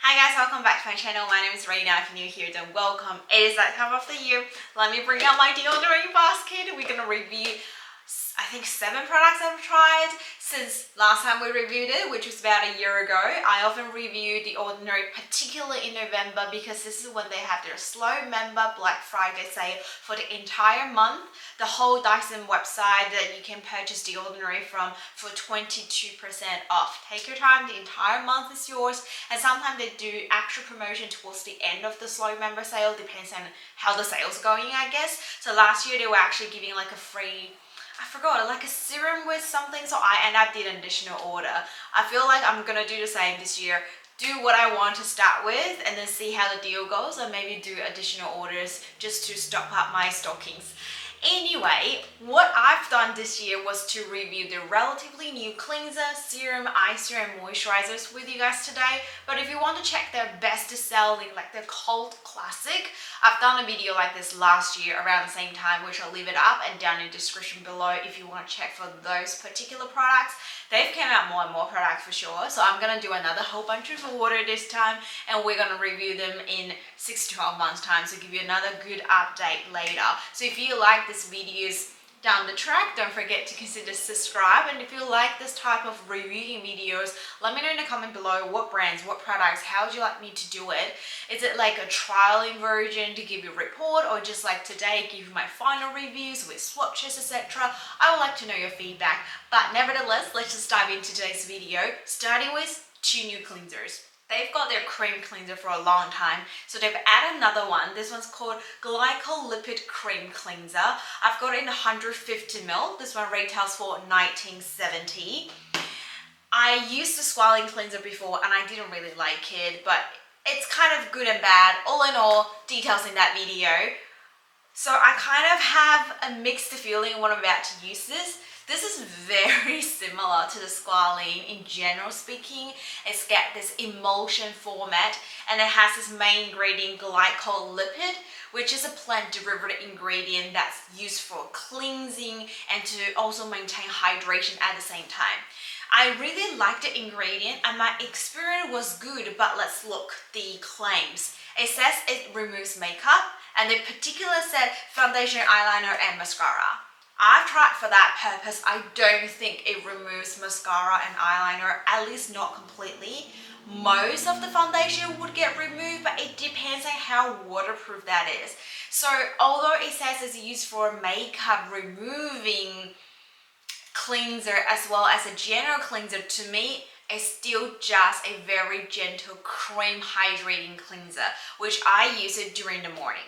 Hi guys, welcome back to my channel. My name is Rena. If you're new here, then welcome. It is that time of the year. Let me bring out my deodorant basket. We're gonna review I think 7 products I've tried since last time we reviewed it, which was about a year ago. I often review The Ordinary, particularly in November, because this is when they have their Slowmeber Black Friday sale for the entire month. The whole Dyson website that you can purchase The Ordinary from for 22% off. Take your time, the entire month is yours, and sometimes they do extra promotion towards the end of the Slowmeber sale, depends on how the sale's going, I guess. So last year they were actually giving like a free, I forgot, like a serum with something, so I end up did an additional order. I feel like I'm gonna do the same this year. Do what I want to start with and then see how the deal goes, and maybe do additional orders just to stock up my stockings. Anyway, what I've done this year was to review the relatively new cleanser, serum, eye serum, moisturizers with you guys today. But if you want to check their best selling, like their cult classic, I've done a video like this last year around the same time, which I'll leave it up and down in the description below if you want to check for those particular products. They've came out more and more products for sure, so I'm gonna do another whole bunch of order this time, and we're gonna review them in 6 to 12 months time, so give you another good update later. So if you like this videos down the track, don't forget to consider subscribe, and if you like this type of reviewing videos, let me know in the comment below what brands, what products, how would you like me to do it. Is it like a trialing version to give you a report, or just like today give you my final reviews with swatches, etc. I would like to know your feedback, but nevertheless, let's just dive into today's video, starting with 2 new cleansers. They've got their cream cleanser for a long time, so they've added another one. This one's called Glycolipid Cream Cleanser. I've got it in 150ml. This one retails for $19.70. I used the Swelling Cleanser before and I didn't really like it, but it's kind of good and bad. All in all, details in that video. So I kind of have a mixed feeling when I'm about to use this. This is very similar to the Squalene in general speaking. It's got this emulsion format, and it has this main ingredient glycolipid, which is a plant derivative ingredient that's used for cleansing and to also maintain hydration at the same time. I really liked the ingredient and my experience was good, but let's look the claims. It says it removes makeup, and they particularly said foundation, eyeliner and mascara. I've tried for that purpose. I don't think it removes mascara and eyeliner, at least not completely. Most of the foundation would get removed, but it depends on how waterproof that is. So although it says it's used for makeup removing cleanser as well as a general cleanser, to me it's still just a very gentle cream hydrating cleanser, which I use it during the morning.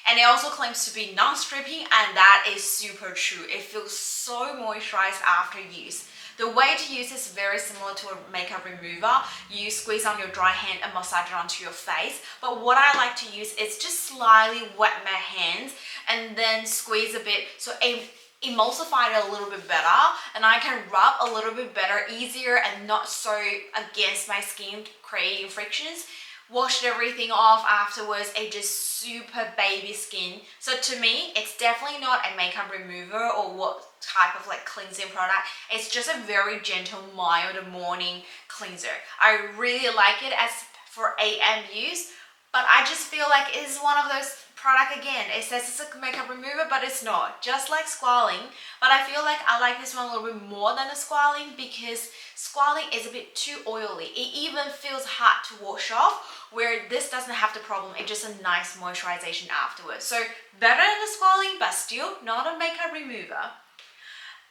And it also claims to be non-stripping, and that is super true. It feels so moisturized after use. The way to use is very similar to a makeup remover. You squeeze on your dry hand and massage it onto your face. But what I like to use is just slightly wet my hands and then squeeze a bit so it emulsify it a little bit better, and I can rub a little bit better, easier, and not so against my skin, creating frictions. Washed everything off afterwards. It's just super baby skin. So to me, it's definitely not a makeup remover or what type of like cleansing product. It's just a very gentle, mild morning cleanser. I really like it as for AM use, but I just feel like it is one of those product, again, it says it's a makeup remover, but it's not, just like Squalene. But I feel like I like this one a little bit more than the Squalene, because Squalene is a bit too oily. It even feels hard to wash off, where this doesn't have the problem. It's just a nice moisturization afterwards. So better than the Squalene, but still not a makeup remover.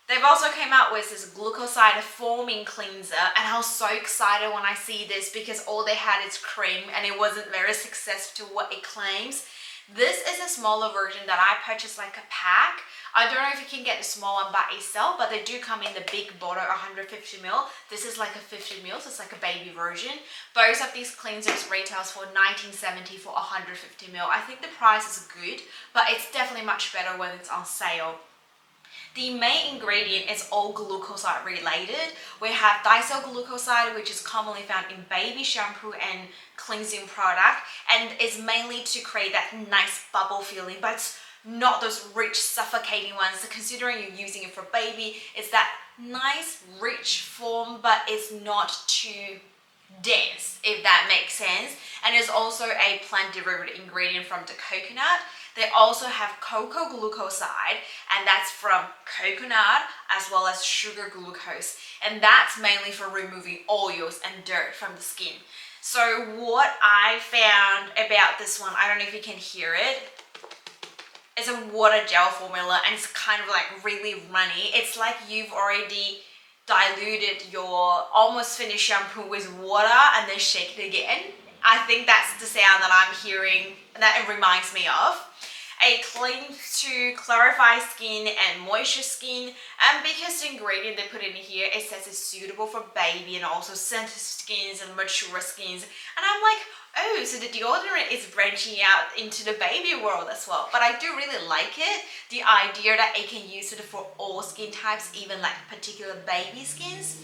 They've also came out with this glucoside foaming cleanser, and I was so excited when I see this because all they had is cream and it wasn't very successful to what it claims. This is a smaller version that I purchased like a pack. I don't know if you can get the small one by itself, but they do come in the big bottle, 150ml. This is like a 50ml, so it's like a baby version. Both of these cleansers retails for $19.70 for 150ml. I think the price is good, but it's definitely much better when it's on sale. The main ingredient is all glucoside related. We have disoglucoside, which is commonly found in baby shampoo and cleansing product, and it's mainly to create that nice bubble feeling, but it's not those rich suffocating ones. So considering you're using it for baby, it's that nice rich form, but it's not too dense, if that makes sense. it's also a plant derived ingredient from the coconut. They also have cocoa glucoside, and that's from coconut as well as sugar glucose, and that's mainly for removing oils and dirt from the skin. So what I found about this one, I don't know if you can hear it, it's a water gel formula, and it's kind of like really runny. It's like you've already diluted your almost finished shampoo with water and then shake it again. I think that's the sound that I'm hearing, that it reminds me of. A clean to clarify skin and moisture skin, and because the ingredient they put in here, it says it's suitable for baby and also sensitive skins and mature skins, and I'm like, oh, so the deodorant is branching out into the baby world as well. But I do really like it, the idea that it can use it for all skin types, even like particular baby skins.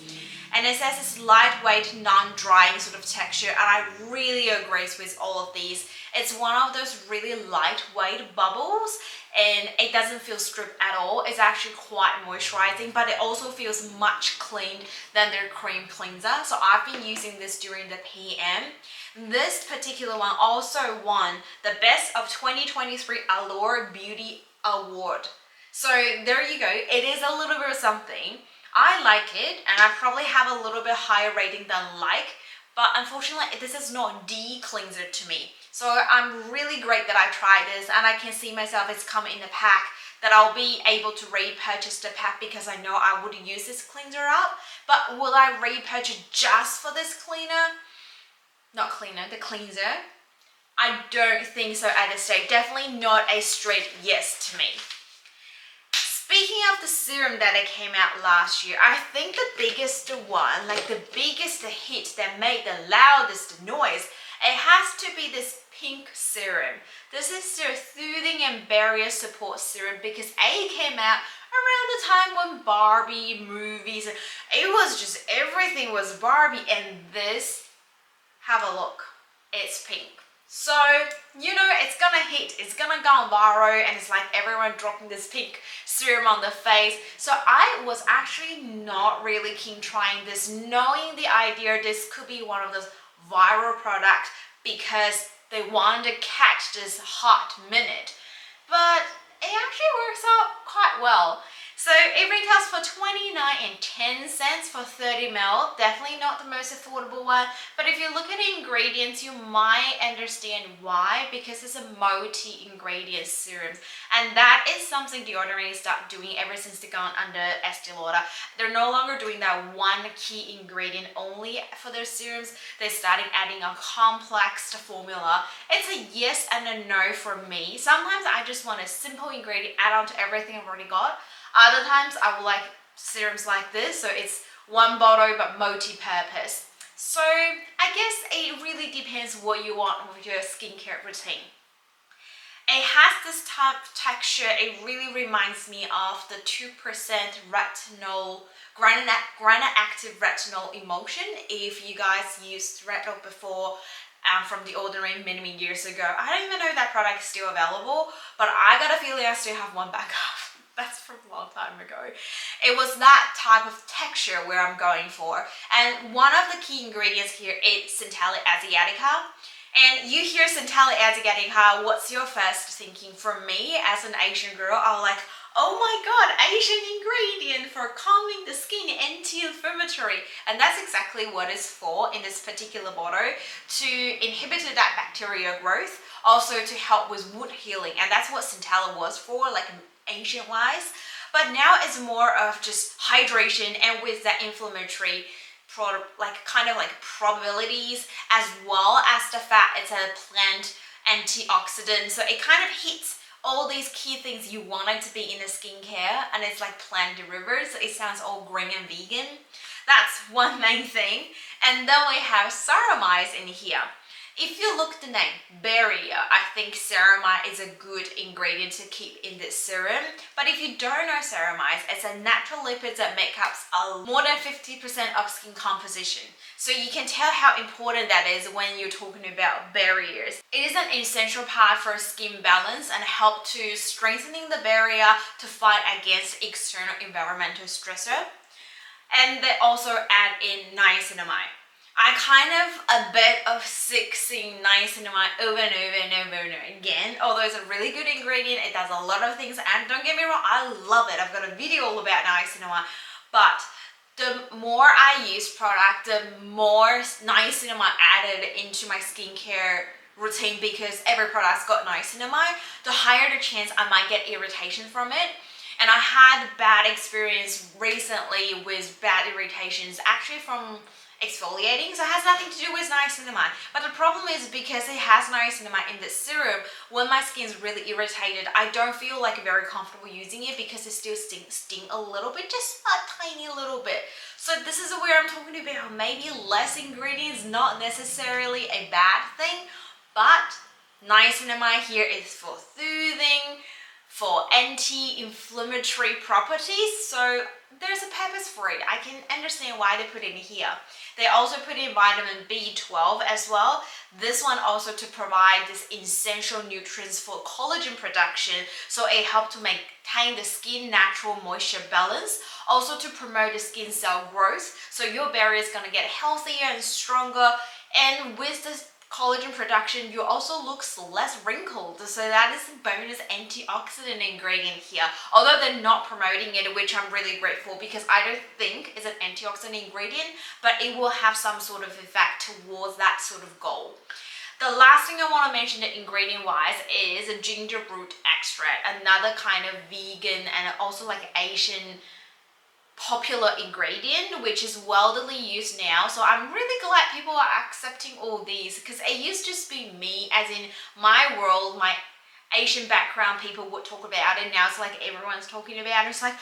And it says it's lightweight, non-drying sort of texture, and I really agree with all of these. It's one of those really lightweight bubbles, and it doesn't feel stripped at all. It's actually quite moisturizing, but it also feels much cleaned than their cream cleanser. So I've been using this during the PM. This particular one also won the Best of 2023 Allure Beauty Award. So there you go. It is a little bit of something. I like it, and I probably have a little bit higher rating than like, but unfortunately this is not the cleanser to me. So I'm really great that I tried this, and I can see myself, it's come in a pack, that I'll be able to repurchase the pack because I know I would use this cleanser up. But will I repurchase just for this cleaner? Not cleaner, the cleanser? I don't think so at this stage. Definitely not a straight yes to me. Speaking of the serum that it came out last year, I think the biggest one, like the biggest hit that made the loudest noise, it has to be this pink serum. This is their Soothing and Barrier Support Serum because it came out around the time when Barbie movies, it was just, everything was Barbie, and this, have a look, it's pink. So, you know, it's gonna hit, it's gonna go viral, and it's like everyone dropping this pink serum on the face. So I was actually not really keen trying this, knowing the idea this could be one of those viral products because they wanted to catch this hot minute. But it actually works out quite well. So it retails for $29.10 for 30 ml. Definitely not the most affordable one, but if you look at the ingredients, you might understand why, because it's a multi-ingredient serum, and that is something deodorant started doing ever since they gone under Estee Lauder. They're no longer doing that one key ingredient only for their serums. They're starting adding a complex formula. It's a yes and a no for me. Sometimes I just want a simple ingredient add on to everything I've already got. Other times I will like serums like this, so it's one bottle but multi-purpose. So I guess it really depends what you want with your skincare routine. It has this type of texture, it really reminds me of the 2% retinol, granite active retinol emulsion. If you guys used retinol before, from The Ordinary many years ago, I don't even know if that product is still available, but I got a feeling I still have one back up. That's from a long time ago. It was that type of texture where I'm going for. And one of the key ingredients here is Centella asiatica. And you hear Centella asiatica, what's your first thinking? For me, as an Asian girl, I'm like, oh my god, Asian ingredient for calming the skin, anti-inflammatory. And that's exactly what it's for in this particular bottle, to inhibit that bacterial growth, also to help with wound healing. And that's what Centella was for, like ancient wise. But now it's more of just hydration, and with that inflammatory kind of probabilities, as well as the fact it's a plant antioxidant, so it kind of hits all these key things you want it to be in a skincare, and it's like plant derivatives, so it sounds all green and vegan. That's one main thing. And then we have Serums in here. If you look at the name, Barrier, I think ceramide is a good ingredient to keep in this serum. But if you don't know ceramide, it's a natural lipid that makes up more than 50% of skin composition. So you can tell how important that is when you're talking about barriers. It is an essential part for skin balance and help to strengthening the barrier to fight against external environmental stressor. And they also add in niacinamide. I kind of a bit of seeing niacinamide over and over and over and over again. Although it's a really good ingredient, it does a lot of things, and don't get me wrong, I love it. I've got a video all about niacinamide, but the more I use product, the more niacinamide added into my skincare routine, because every product's got niacinamide, the higher the chance I might get irritation from it. And I had bad experience recently with bad irritations actually from exfoliating, so it has nothing to do with niacinamide. But the problem is, because it has niacinamide in the serum, when my skin's really irritated, I don't feel like very comfortable using it, because it still sting a little bit, just a tiny little bit. So this is where I'm talking about maybe less ingredients, not necessarily a bad thing, but niacinamide here is for soothing, for anti-inflammatory properties, so there's a purpose for it. I can understand why they put it in here. They also put in vitamin B12 as well. This one also to provide this essential nutrients for collagen production, so it helps to maintain the skin natural moisture balance, also to promote the skin cell growth, so your barrier is going to get healthier and stronger. And with this collagen production, you also look less wrinkled, so that is a bonus antioxidant ingredient here, although they're not promoting it, which I'm really grateful, because I don't think it's an antioxidant ingredient, but it will have some sort of effect towards that sort of goal. The last thing I want to mention ingredient wise is a ginger root extract, another kind of vegan and also like Asian popular ingredient, which is widely used now. So I'm really glad people are accepting all these, because it used to just be me, as in my world, my Asian background, people would talk about it. Now it's like everyone's talking about it. It's like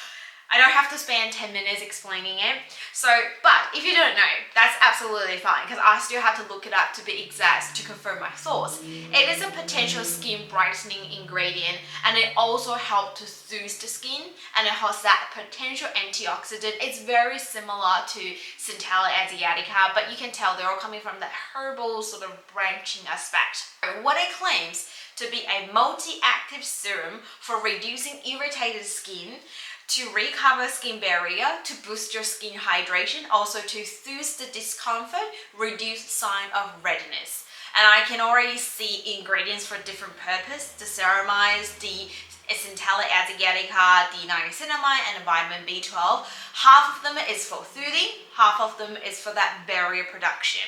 I don't have to spend 10 minutes explaining it. So, but if you don't know, that's absolutely fine, because I still have to look it up to be exact to confirm my source. It is a potential skin brightening ingredient, and it also helps to soothe the skin, and it has that potential antioxidant. It's very similar to Centella asiatica, but you can tell they're all coming from that herbal sort of branching aspect. What it claims to be a multi-active serum for reducing irritated skin, to recover skin barrier, to boost your skin hydration, also to soothe the discomfort, reduce sign of redness. And I can already see ingredients for different purpose: the ceramides, the Centella asiatica, the niacinamide, and the vitamin B12. Half of them is for soothing, half of them is for that barrier production.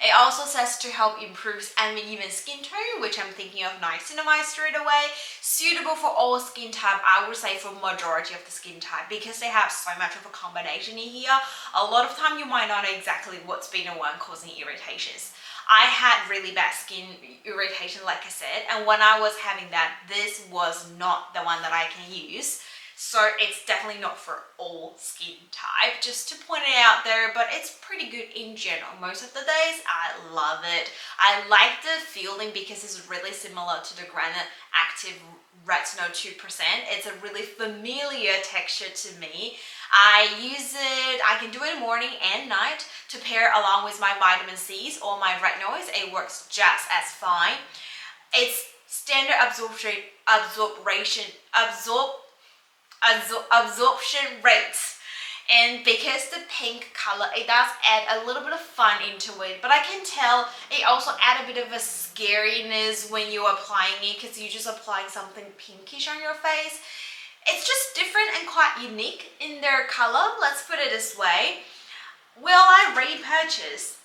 It also says to help improve uneven skin tone, which I'm thinking of niacinamide straight away. Suitable for all skin type, I would say for majority of the skin type, because they have so much of a combination in here. A lot of time you might not know exactly what's been the one causing irritations. I had really bad skin irritation, like I said, and when I was having that, this was not the one that I can use. So it's definitely not for all skin type, just to point it out there, but it's pretty good in general. Most of the days, I love it. I like the feeling because it's really similar to the Granite Active Retinol 2%. It's a really familiar texture to me. I use it, I can do it morning and night to pair along with my vitamin C's or my retinoids. It works just as fine. It's standard absorption rates, and because the pink color, it does add a little bit of fun into it, but I can tell it also add a bit of a scariness when you're applying it, because you're just applying something pinkish on your face. It's just different and quite unique in their color. Let's put it this way: will I repurchase?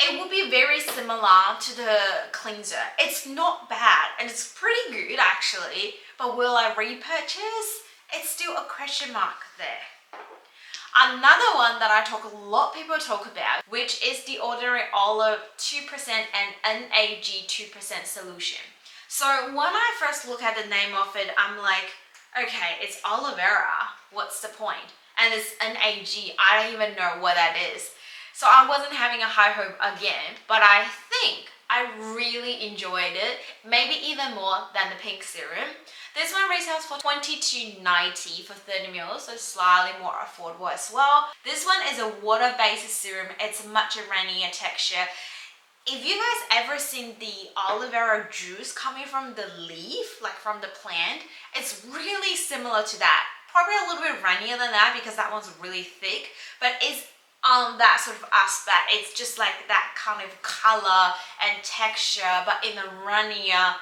It would be very similar to the cleanser. It's not bad and it's pretty good actually, but will I repurchase? It's still a question mark there. Another one that a lot of people talk about, which is the Ordinary Olive 2% and NAG 2% solution. So when I first look at the name of it, I'm like, okay, it's aloe vera, what's the point? And it's NAG, I don't even know what that is. So I wasn't having a high hope again, but I think I really enjoyed it, maybe even more than the pink serum. This one retails for $22.90 for 30 ml, so slightly more affordable as well. This one is a water-based serum. It's much a rainier texture. If you guys ever seen the aloe vera juice coming from the leaf, like from the plant, it's really similar to that. Probably a little bit runnier than that because that one's really thick, but it's on that sort of aspect. It's just like that kind of color and texture, but in a runnier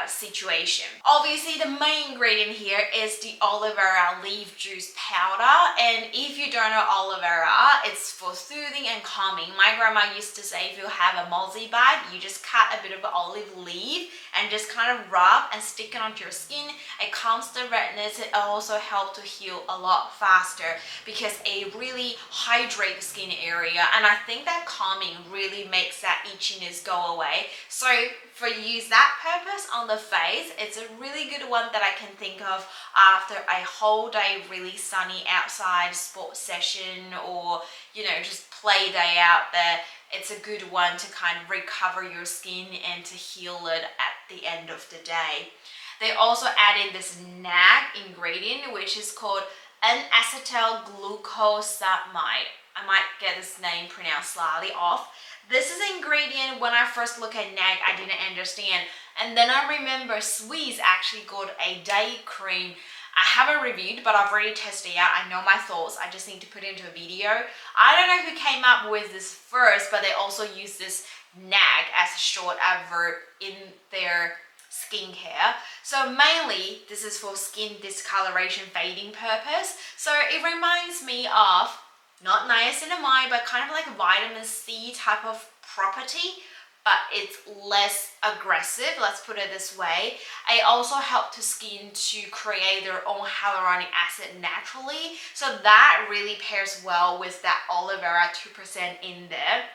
situation. Obviously, the main ingredient here is the aloe vera leaf juice powder, and if you don't know aloe vera, it's for soothing and calming. My grandma used to say if you have a mozzie bite, you just cut a bit of olive leaf and just kind of rub and stick it onto your skin. It calms the redness. It also helps to heal a lot faster because it really hydrates the skin area, and I think that calming really makes that itchiness go away. So for use that purpose on the face, it's a really good one that I can think of after a whole day really sunny outside sports session, or just play day out there. It's a good one to kind of recover your skin and to heal it at the end of the day. They also add in this NAG ingredient, which is called N-acetyl glucosamide. I might get this name pronounced slightly off. This is an ingredient when I first looked at NAG, I didn't understand. And then I remember Swisse actually got a day cream. I haven't reviewed, but I've already tested it out. I know my thoughts. I just need to put it into a video. I don't know who came up with this first, but they also use this NAG as a short advert in their skincare. So mainly this is for skin discoloration fading purpose. So it reminds me of not niacinamide, but kind of like vitamin C type of property, but it's less aggressive, let's put it this way. It also helps the skin to create their own hyaluronic acid naturally, so that really pairs well with that aloe vera 2% in there.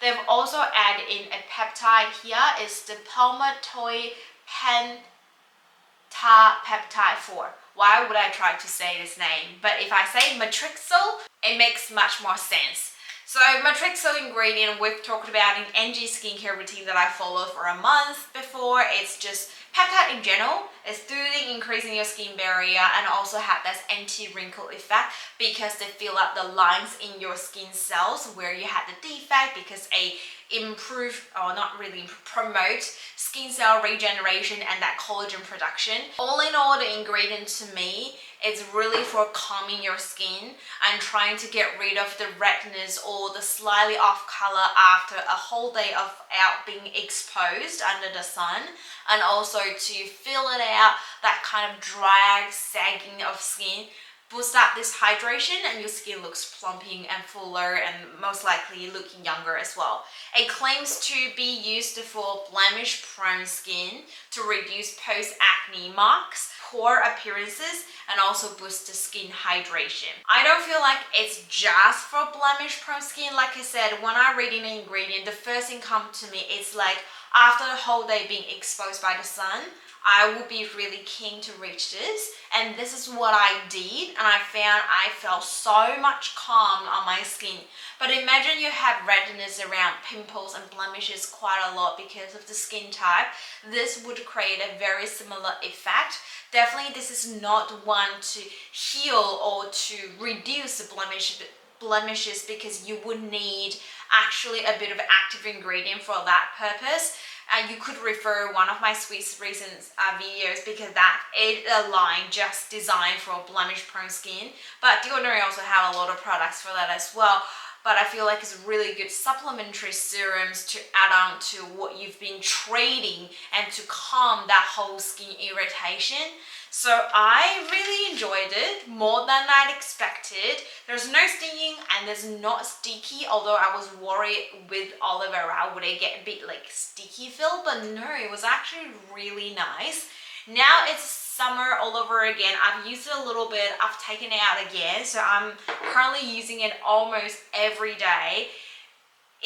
They've also added in a peptide here. It's the palmitoid pentapeptide 4. Why would I try to say this name? But if I say matrixyl, it makes much more sense. So matrixyl ingredient we've talked about in NG skincare routine that I followed for a month before. It's just peptide in general. It's soothing, increasing your skin barrier, and also have this anti-wrinkle effect because they fill up the lines in your skin cells where you had the defect, because improve, or not really improve, promote skin cell regeneration and that collagen production. All in all, the ingredient to me is really for calming your skin and trying to get rid of the redness or the slightly off color after a whole day of out being exposed under the sun, and also to fill it out, that kind of drag, sagging of skin. Boost up this hydration and your skin looks plumping and fuller, and most likely looking younger as well. It claims to be used for blemish prone skin to reduce post-acne marks, pore appearances, and also boost the skin hydration. I don't feel like it's just for blemish prone skin. Like I said, when I read an ingredient, the first thing comes to me is like after the whole day being exposed by the sun, I would be really keen to reach this, and this is what I did, and I felt so much calm on my skin. But imagine you have redness around pimples and blemishes quite a lot because of the skin type. This would create a very similar effect. Definitely this is not one to heal or to reduce the blemishes, because you would need actually a bit of active ingredient for that purpose. You could refer one of my Swisse recent videos, because that is a line just designed for blemish prone skin. But The Ordinary also have a lot of products for that as well. But I feel like it's really good supplementary serums to add on to what you've been trading and to calm that whole skin irritation. So I really enjoyed it, more than I'd expected. There's no stinging and there's not sticky, although I was worried with aloe vera would it get a bit like sticky feel, but no, it was actually really nice. Now it's summer all over again. I've used it a little bit, I've taken it out again, so I'm currently using it almost every day,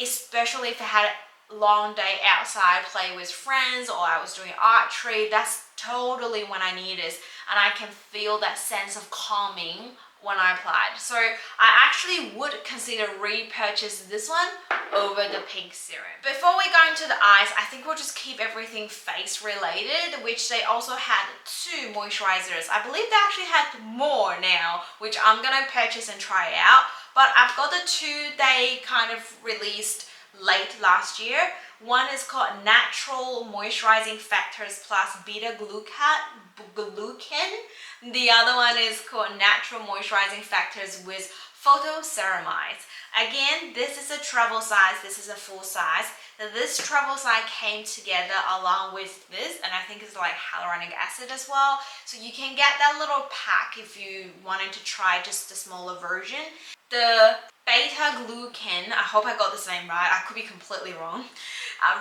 especially if I had a long day outside, play with friends, or I was doing archery. That's totally when I need this, and I can feel that sense of calming when I applied. So I actually would consider repurchase this one over the pink serum. Before we go into the eyes, I think we'll just keep everything face related, which they also had 2 moisturizers. I believe they actually had more now, which I'm gonna purchase and try out. But I've got the 2 they kind of released late last year. One is called Natural Moisturizing Factors plus Beta Glucan. The other one is called Natural Moisturizing Factors with Photo Ceramides. Again, this is a travel size, this is a full size. This travel size came together along with this, and I think it's like hyaluronic acid as well. So you can get that little pack if you wanted to try just a smaller version. The beta glucan, I hope I got this name right, I could be completely wrong,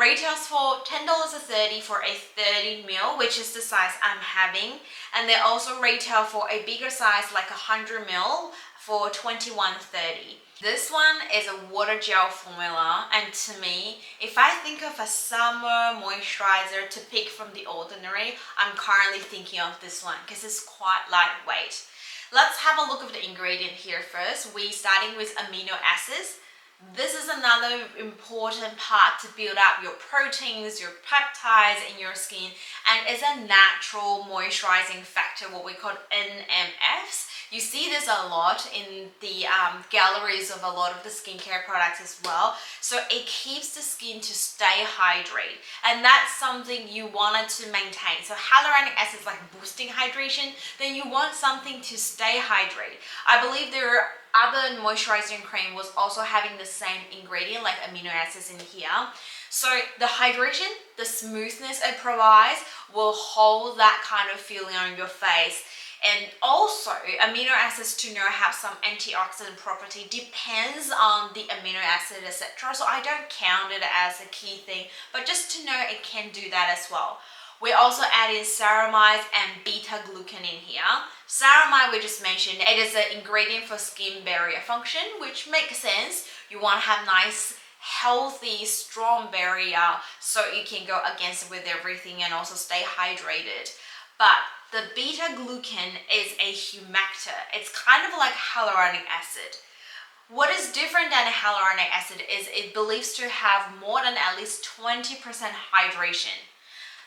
retails for $10.30 for a 30 ml, which is the size I'm having. And they also retail for a bigger size like 100 ml for $21.30. This one is a water gel formula, and to me, if I think of a summer moisturizer to pick from the ordinary, I'm currently thinking of this one because it's quite lightweight. Let's have a look at the ingredient here first. We're starting with amino acids. This is another important part to build up your proteins, your peptides in your skin, and it's a natural moisturizing factor, what we call NMFs. You see this a lot in the galleries of a lot of the skincare products as well. So it keeps the skin to stay hydrated, and that's something you wanted to maintain. So hyaluronic acid is like boosting hydration, then you want something to stay hydrated. I believe there are other moisturizing cream was also having the same ingredient like amino acids in here. So the hydration, the smoothness it provides will hold that kind of feeling on your face. And also amino acids to know have some antioxidant property depends on the amino acid, etc. So I don't count it as a key thing, but just to know it can do that as well. We also add in ceramides and beta glucan in here. Ceramide we just mentioned, it is an ingredient for skin barrier function, which makes sense. You want to have nice, healthy, strong barrier so you can go against it with everything and also stay hydrated. But the beta glucan is a humectant. It's kind of like hyaluronic acid. What is different than a hyaluronic acid is it believes to have more than at least 20% hydration.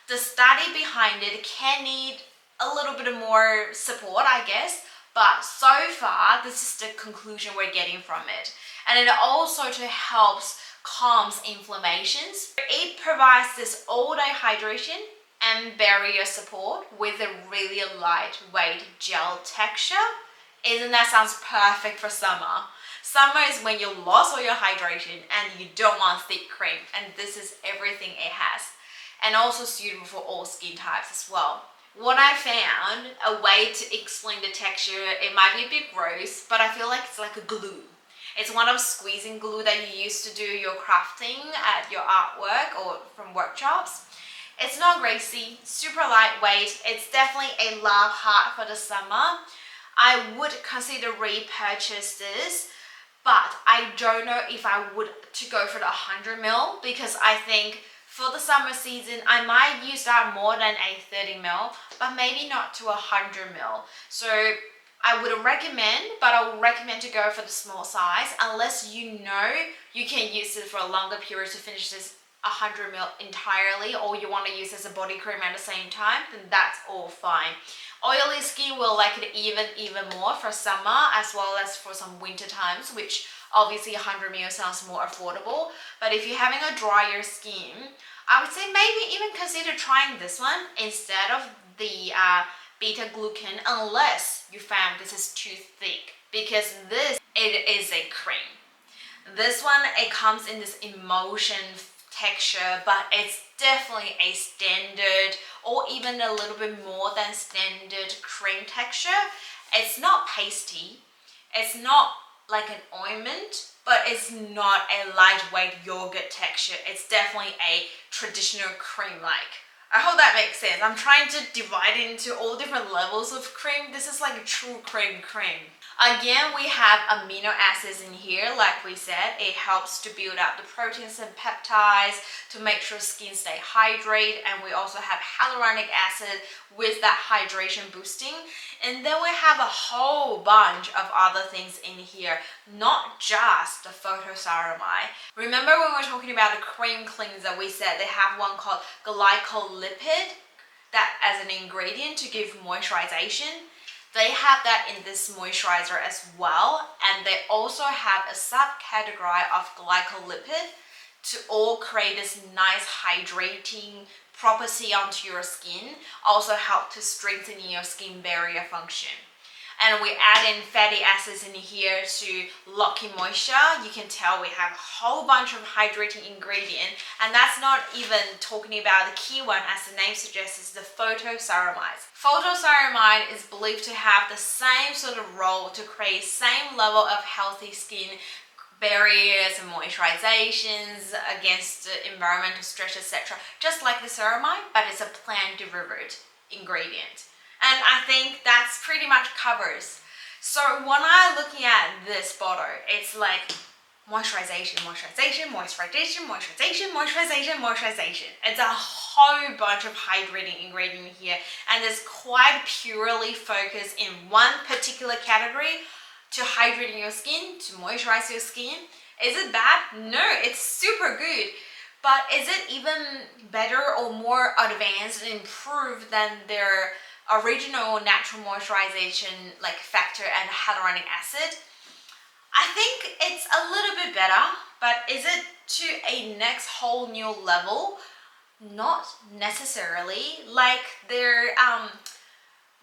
The study behind it can need a little bit more support, I guess, but so far this is the conclusion we're getting from it. And it also helps calms inflammations. It provides this all-day hydration and barrier support with a really lightweight gel texture. Isn't that sounds perfect for summer? Summer is when you lost all your hydration and you don't want thick cream, and this is everything it has. And also suitable for all skin types as well. What I found, a way to explain the texture, it might be a bit gross, but I feel like it's like a glue. It's one of squeezing glue that you use to do your crafting at your artwork or from workshops. It's not greasy, super lightweight. It's definitely a love heart for the summer. I would consider repurchase this, but I don't know if I would to go for the 100 ml because I think for the summer season, I might use that more than a 30 ml, but maybe not to 100 ml. So I wouldn't recommend, but I would recommend to go for the small size unless you know you can use it for a longer period to finish this 100 ml entirely, or you want to use as a body cream at the same time, then that's all fine. Oily skin will like it even more for summer as well as for some winter times, which obviously 100 ml sounds more affordable. But if you're having a drier skin, I would say maybe even consider trying this one instead of the beta glucan, unless you found this is too thick, because it is a cream. This one, it comes in this emulsion texture, but it's definitely a standard or even a little bit more than standard cream texture. It's not pasty, it's not like an ointment, but it's not a lightweight yogurt texture. It's definitely a traditional cream-like. I hope that makes sense. I'm trying to divide it into all different levels of cream. This is like a true cream. Again, we have amino acids in here. Like we said, it helps to build up the proteins and peptides to make sure skin stay hydrated. And we also have hyaluronic acid with that hydration boosting. And then we have a whole bunch of other things in here, not just the photoceramide. Remember when we were talking about the cream cleanser, we said they have one called glycolipid that as an ingredient to give moisturization. They have that in this moisturizer as well, and they also have a subcategory of glycolipid to all create this nice hydrating property onto your skin, also help to strengthen your skin barrier function. and we add in fatty acids in here to lock in moisture. You can tell we have a whole bunch of hydrating ingredient, and that's not even talking about the key one, as the name suggests, is the photoceramide. Photoceramide is believed to have the same sort of role to create same level of healthy skin barriers and moisturizations against environmental stress, etc. Just like the ceramide, but it's a plant-derived ingredient. And I think that's pretty much covers. So when I'm looking at this bottle, it's like moisturization, moisturization, moisturization, moisturization, moisturization, moisturization. It's a whole bunch of hydrating ingredient here, and it's quite purely focused in one particular category to hydrating your skin, to moisturize your skin. Is it bad? No, it's super good. But is it even better or more advanced and improved than their original natural moisturization like factor and hyaluronic acid? I think it's a little bit better, but is it to a next whole new level? Not necessarily. Like their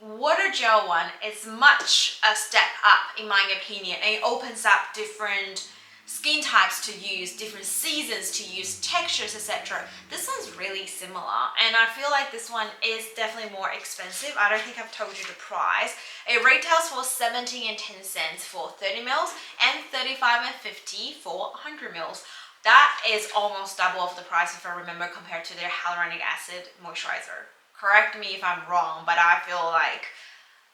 water gel one is much a step up in my opinion. It opens up different skin types to use, different seasons to use, textures, etc. This one's really similar, and I feel like this one is definitely more expensive. I don't think I've told you the price. It retails for 17 and 10 cents for 30 mils and 35 and 50 for 100 mils. That is almost double of the price, if I remember, compared to their hyaluronic acid moisturizer. Correct me if I'm wrong, but I feel like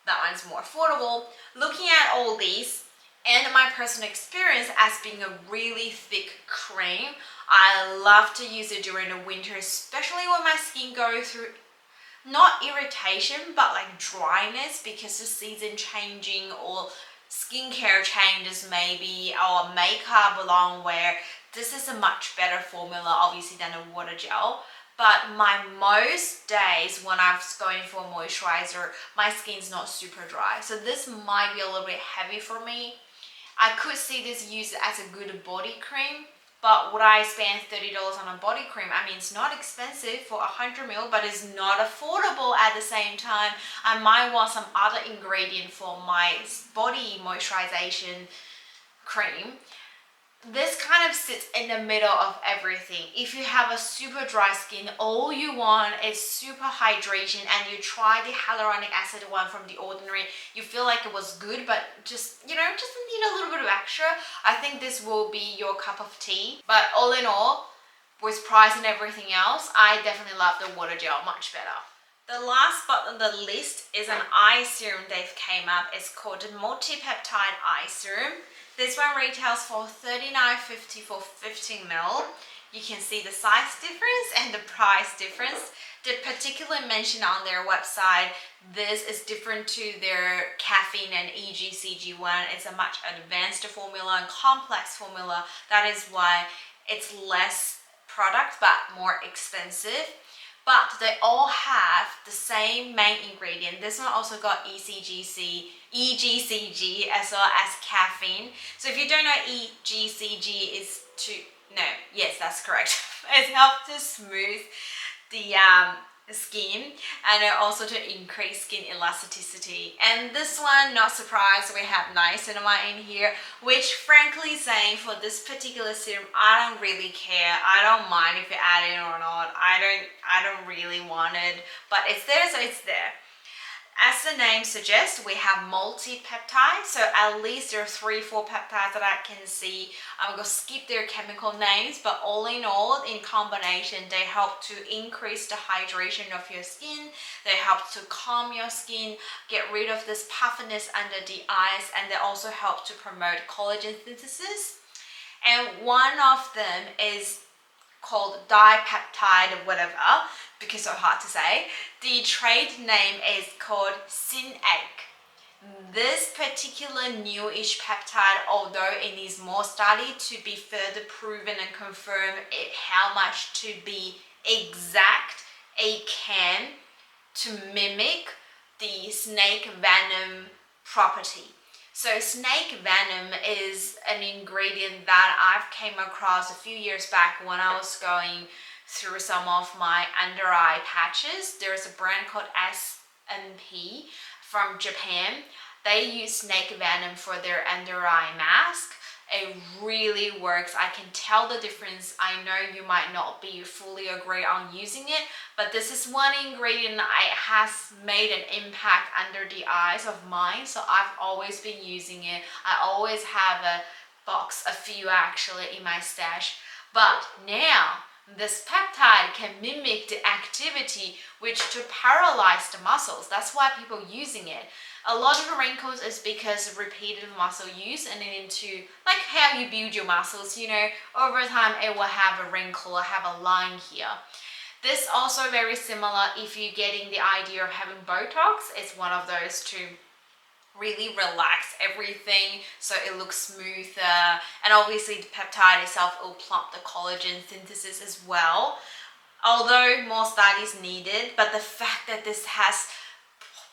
that one's more affordable. Looking at all these and my personal experience as being a really thick cream, I love to use it during the winter, especially when my skin goes through not irritation but like dryness because the season changing or skincare changes maybe, or makeup along wear. This is a much better formula obviously than a water gel. But my most days when I was going for a moisturizer, my skin's not super dry. So this might be a little bit heavy for me. I could see this used as a good body cream, but would I spend $30 on a body cream? I mean, it's not expensive for 100 ml, but it's not affordable at the same time. I might want some other ingredient for my body moisturization cream. This kind of sits in the middle of everything. If you have a super dry skin, all you want is super hydration, and you try the hyaluronic acid one from The Ordinary, you feel like it was good, but just, you know, just need a little bit of extra, I think this will be your cup of tea. But all in all, with price and everything else, I definitely love the water gel much better. The last but on the list is an eye serum they've came up. It's called the Multi-Peptide Eye Serum. This one retails for $39.50 for 15 ml. You can see the size difference and the price difference. The particular mention on their website, this is different to their caffeine and EGCG one. It's a much advanced formula and complex formula. That is why it's less product but more expensive. But they all have the same main ingredient. This one also got EGCG as well as caffeine. So if you don't know, EGCG is yes, that's correct. It helps to smooth the skin, and also to increase skin elasticity. And this one, not surprised, we have niacinamide in here, which frankly saying for this particular serum, I don't really care. I don't mind if you add it or not. I don't really want it, but it's there, so it's there. As the name suggests, we have multi-peptides, so at least there are 3-4 peptides that I can see. I'm going to skip their chemical names, but all in all, in combination, they help to increase the hydration of your skin. They help to calm your skin, get rid of this puffiness under the eyes, and they also help to promote collagen synthesis. And one of them is called dipeptide or whatever, because it's so hard to say. The trade name is called Synec. This particular newish peptide, although it needs more study to be further proven and confirm it how much to be exact, it can to mimic the snake venom property. So snake venom is an ingredient that I've came across a few years back when I was going through some of my under eye patches. There's a brand called SMP from Japan. They use snake venom for their under eye mask. It really works. I can tell the difference. I know you might not be fully agree on using it, but this is one ingredient that has made an impact under the eyes of mine. So I've always been using it. I always have a box, a few actually, in my stash. But now this peptide can mimic the activity which to paralyze the muscles. That's why people are using it. A lot of the wrinkles is because of repeated muscle use, and into like how you build your muscles, you know, over time it will have a wrinkle or have a line here. This also very similar if you're getting the idea of having Botox. It's one of those to really relax everything so it looks smoother, and obviously the peptide itself will plump the collagen synthesis as well. Although more studies needed, but the fact that this has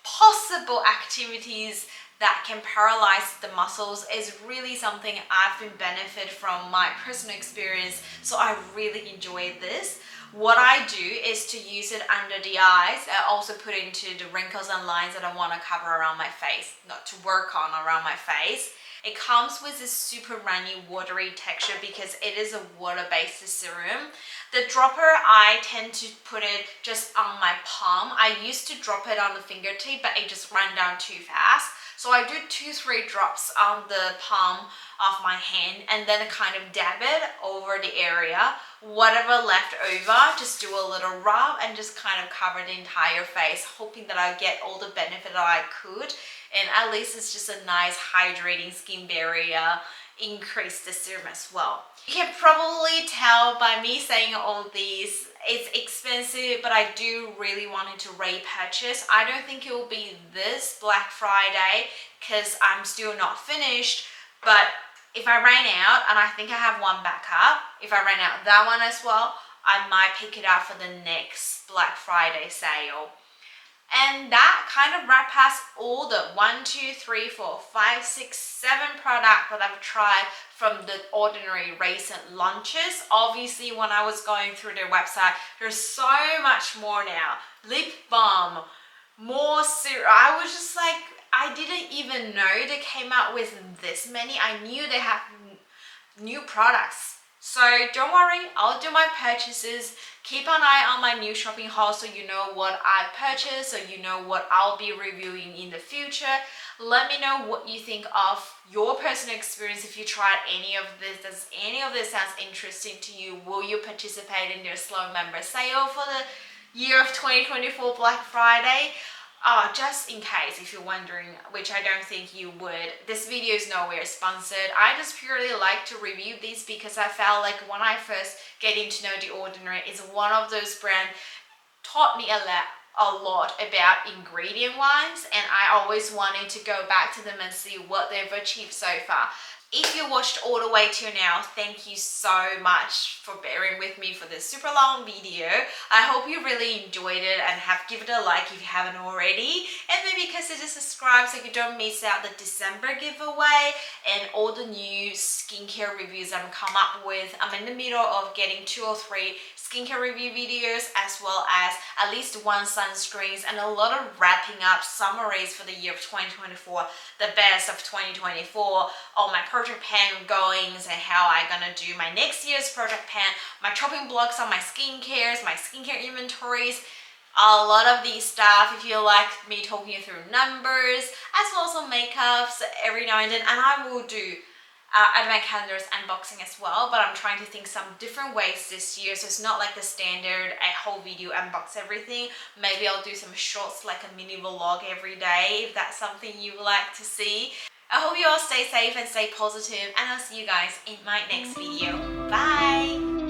possible activities that can paralyze the muscles is really something I've been benefit from my personal experience, so I really enjoy this. What I do is to use it under the eyes. I also put it into the wrinkles and lines that I want to cover around my face, not to work on around my face. It comes with this super runny, watery texture because it is a water-based serum. The dropper, I tend to put it just on my palm. I used to drop it on the fingertip, but it just ran down too fast. So I do 2-3 drops on the palm of my hand and then kind of dab it over the area. Whatever left over, just do a little rub and just kind of cover the entire face, hoping that I get all the benefit that I could. And at least it's just a nice hydrating skin barrier, increase the serum as well. You can probably tell by me saying all these, it's expensive, but I do really want it to repurchase. I don't think it will be this Black Friday because I'm still not finished, but if I ran out, and I think I have one backup, if I ran out that one as well, I might pick it up for the next Black Friday sale. And that kind of wraps past all the 1, 2, 3, 4, 5, 6, 7 products that I've tried from the ordinary recent launches. Obviously, when I was going through their website, there's so much more now. Lip balm, more serum. I was just like, I didn't even know they came out with this many. I knew they have new products. So don't worry, I'll do my purchases. Keep an eye on my new shopping haul so you know what I purchased, so you know what I'll be reviewing in the future. Let me know what you think of your personal experience if you tried any of this. Does any of this sound interesting to you? Will you participate in their Slowmeber sale for the year of 2024 Black Friday? Just in case if you're wondering, which I don't think you would, this video is nowhere sponsored. I just purely like to review these because I felt like when I first getting to know The Ordinary, it's one of those brands taught me a lot about ingredient wise, and I always wanted to go back to them and see what they've achieved so far. If you watched all the way till now, thank you so much for bearing with me for this super long video. I hope you really enjoyed it and have given it a like if you haven't already. And maybe consider subscribe so you don't miss out the December giveaway and all the new skincare reviews I'm come up with. I'm in the middle of getting 2 or 3 skincare review videos, as well as at least 1 sunscreens and a lot of wrapping up summaries for the year of 2024, the best of 2024, all my project pan goings and how I'm gonna do my next year's project pan, my chopping blocks on my skincare inventories, a lot of these stuff if you like me talking you through numbers, as well as some makeups every now and then. And I will do advent calendars unboxing as well, but I'm trying to think some different ways this year, so it's not like the standard a whole video unbox everything. Maybe I'll do some shorts like a mini vlog every day if that's something you would like to see. I hope you all stay safe and stay positive, and I'll see you guys in my next video. Bye!